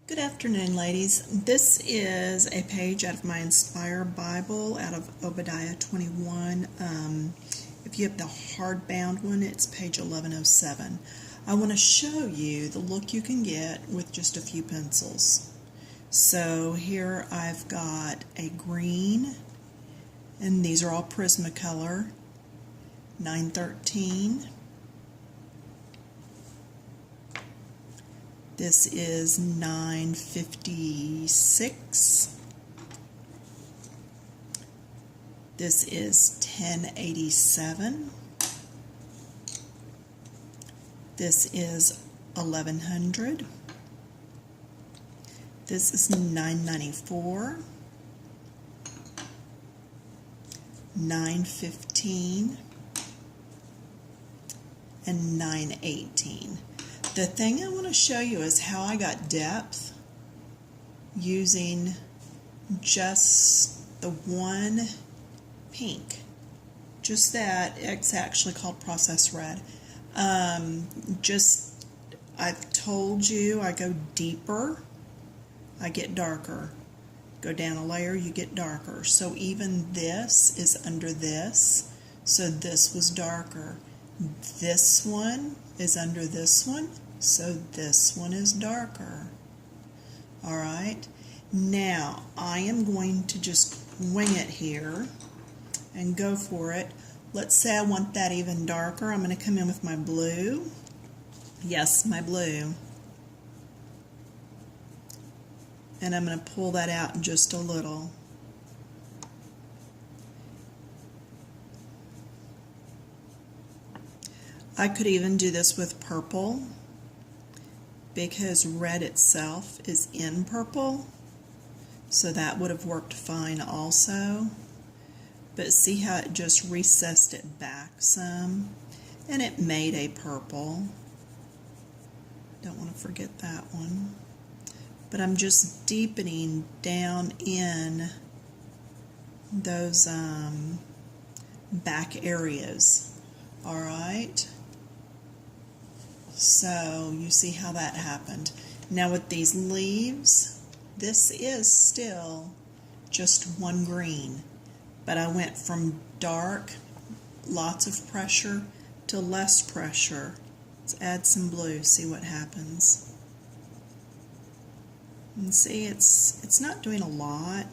Good afternoon, ladies. This is a page out of my Inspire Bible out of Obadiah 21. If you have the hardbound one, it's page 1107. I want to show you the look you can get with just a few pencils. So here I've got a green, and these are all Prismacolor, 913. This is 956. This is 1087. This is 1100. This is 994. 915 and 918. The thing I want to show you is how I got depth using just the one pink. Just that. It's actually called Process Red. I've told you I go deeper, I get darker. Go down a layer, you get darker. So even this is under this. So this was darker. This one is under this one. So this one is darker. Alright, now I am going to just wing it here and go for it. Let's say I want that even darker. I'm going to come in with my blue. Yes, my blue. And I'm going to pull that out just a little. I could even do this with purple, because red itself is in purple, so that would have worked fine also. But see how it just recessed it back some, and it made a purple. Don't want to forget that one. But I'm just deepening down in those back areas. All right. So you see how that happened. Now with these leaves, this is still just one green, but I went from dark, lots of pressure, to less pressure. Let's add some blue, see what happens. And see, it's not doing a lot,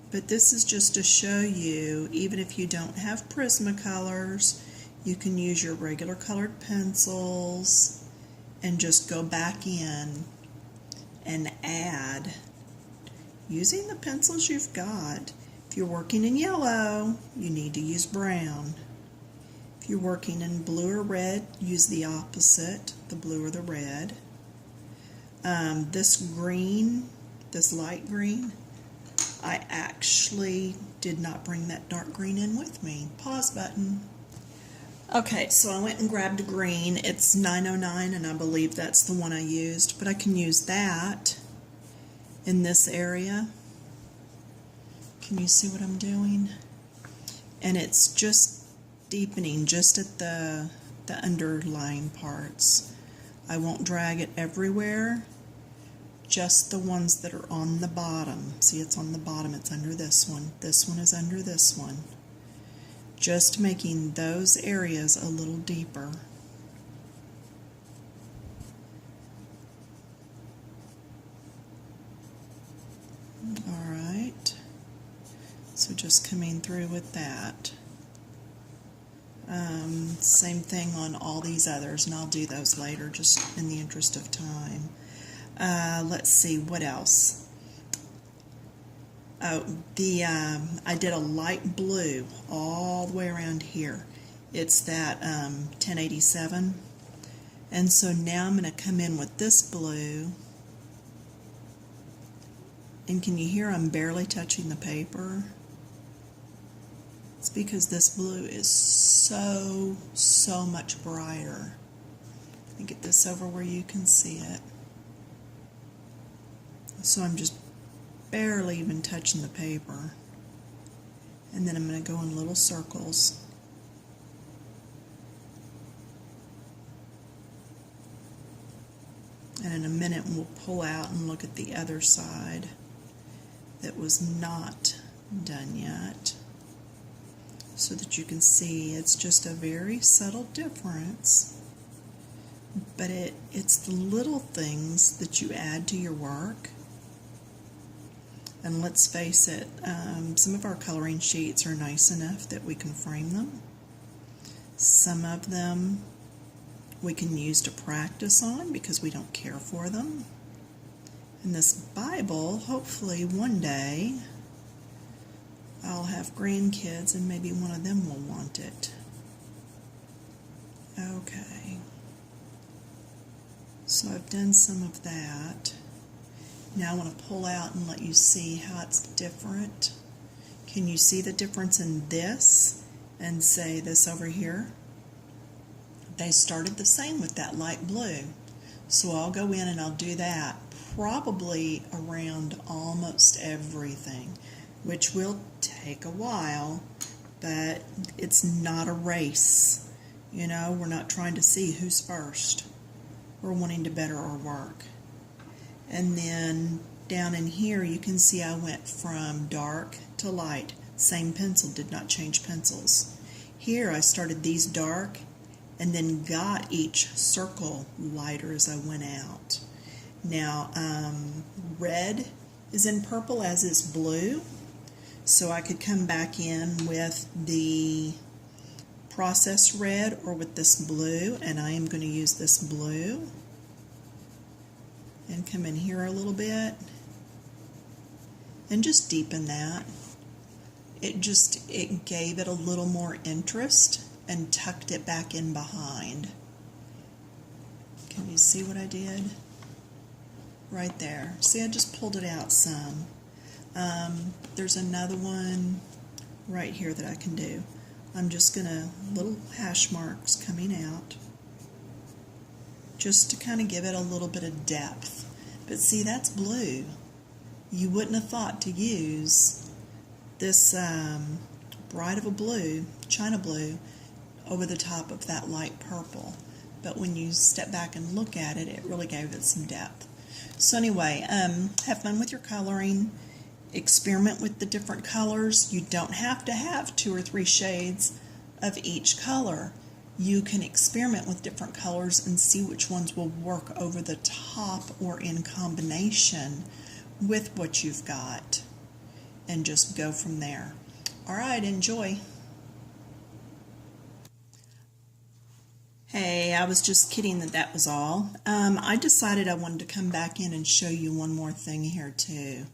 but this is just to show you, even if you don't have Prismacolors, you can use your regular colored pencils and just go back in and add using the pencils you've got. If you're working in yellow, you need to use brown. If you're working in blue or red, use the opposite, the blue or the red. This green, this light green, I actually did not bring that dark green in with me. Pause button. Okay, so I went and grabbed a green. It's 909, and I believe that's the one I used, but I can use that in this area. Can you see what I'm doing? And it's just deepening just at the underlying parts. I won't drag it everywhere, just the ones that are on the bottom. See, it's on the bottom, it's under this one. This one is under this one. Just making those areas a little deeper. Alright, so just coming through with that. Same thing on all these others, and I'll do those later just in the interest of time. Let's see, what else? Oh, I did a light blue all the way around here. It's that 1087. And so now I'm going to come in with this blue. And can you hear I'm barely touching the paper? It's because this blue is so much brighter. Let me get this over where you can see it. So I'm just barely even touching the paper. And then I'm going to go in little circles. And And in a minute we'll pull out and look at the other side that was not done yet, so that you can see it's just a very subtle difference, but it's the little things that you add to your work. And let's face it, some of our coloring sheets are nice enough that we can frame them. Some of them we can use to practice on because we don't care for them. And this Bible, hopefully one day I'll have grandkids and maybe one of them will want it. Okay. So I've done some of that. Now I want to pull out and let you see how it's different. Can you see the difference in this and say this over here? They started the same with that light blue. So I'll go in and I'll do that probably around almost everything, which will take a while, but it's not a race. You know, we're not trying to see who's first. We're wanting to better our work. And then down in here you can see I went from dark to light. Same pencil, did not change pencils. Here I started these dark and then got each circle lighter as I went out. Now red is in purple, as is blue, so I could come back in with the process red or with this blue, and I am going to use this blue and come in here a little bit and just deepen that. It gave it a little more interest and tucked it back in behind. Can you see what I did? Right there. See, I just pulled it out some. There's another one right here that I can do. I'm just gonna, little hash marks coming out, just to kind of give it a little bit of depth. But see, that's blue. You wouldn't have thought to use this bright of a blue, china blue, over the top of that light purple. But when you step back and look at it, it really gave it some depth. So anyway, have fun with your coloring. Experiment with the different colors. You don't have to have 2 or 3 shades of each color. You can experiment with different colors and see which ones will work over the top or in combination with what you've got, and just go from there. All right, enjoy. Hey, I was just kidding that was all. I decided I wanted to come back in and show you one more thing here too.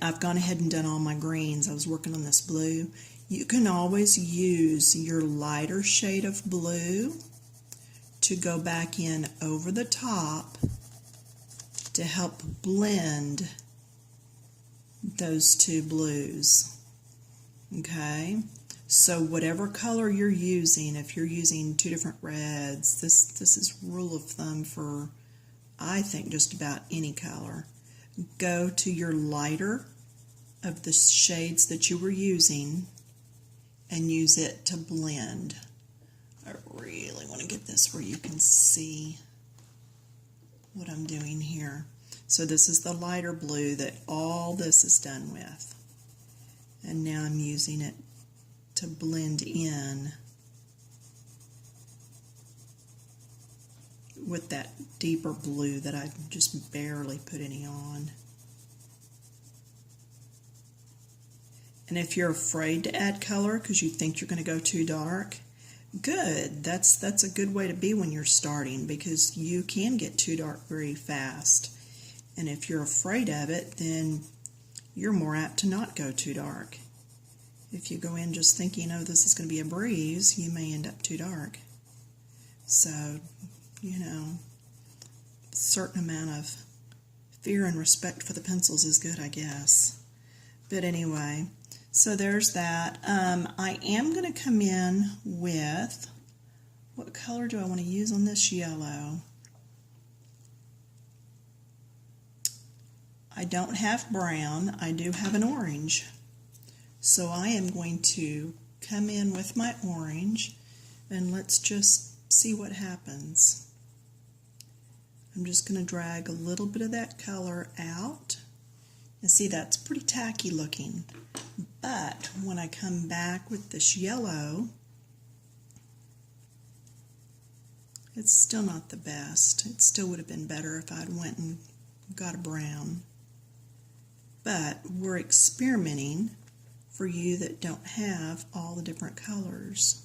I've gone ahead and done all my greens. I was working on this blue. You can always use your lighter shade of blue to go back in over the top to help blend those two blues. Okay? So whatever color you're using, if you're using 2 different reds, this is rule of thumb for, I think, just about any color. Go to your lighter of the shades that you were using and use it to blend. I really want to get this where you can see what I'm doing here. So this is the lighter blue that all this is done with. And now I'm using it to blend in with that deeper blue that I just barely put any on. And if you're afraid to add color because you think you're going to go too dark, good. That's a good way to be when you're starting, because you can get too dark very fast. And if you're afraid of it, then you're more apt to not go too dark. If you go in just thinking, oh, this is going to be a breeze, you may end up too dark. So, you know, a certain amount of fear and respect for the pencils is good, I guess. But anyway, so there's that. I am going to come in with, what color do I want to use on this yellow? I don't have brown, I do have an orange. So I am going to come in with my orange, and let's just see what happens. I'm just going to drag a little bit of that color out. And see, that's pretty tacky looking. But when I come back with this yellow, it's still not the best. It still would have been better if I'd went and got a brown. But we're experimenting for you that don't have all the different colors.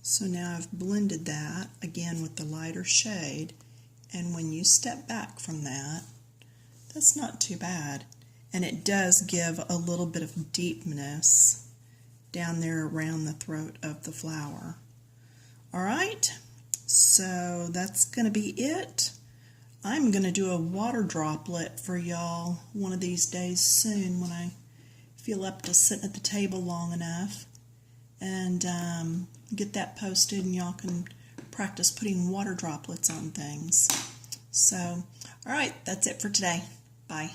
So now I've blended that again with the lighter shade, and when you step back from that, that's not too bad. And it does give a little bit of deepness down there around the throat of the flower. Alright, so that's going to be it. I'm going to do a water droplet for y'all one of these days soon when I feel up to sitting at the table long enough, and get that posted, and y'all can practice putting water droplets on things. So, alright, that's it for today. Bye.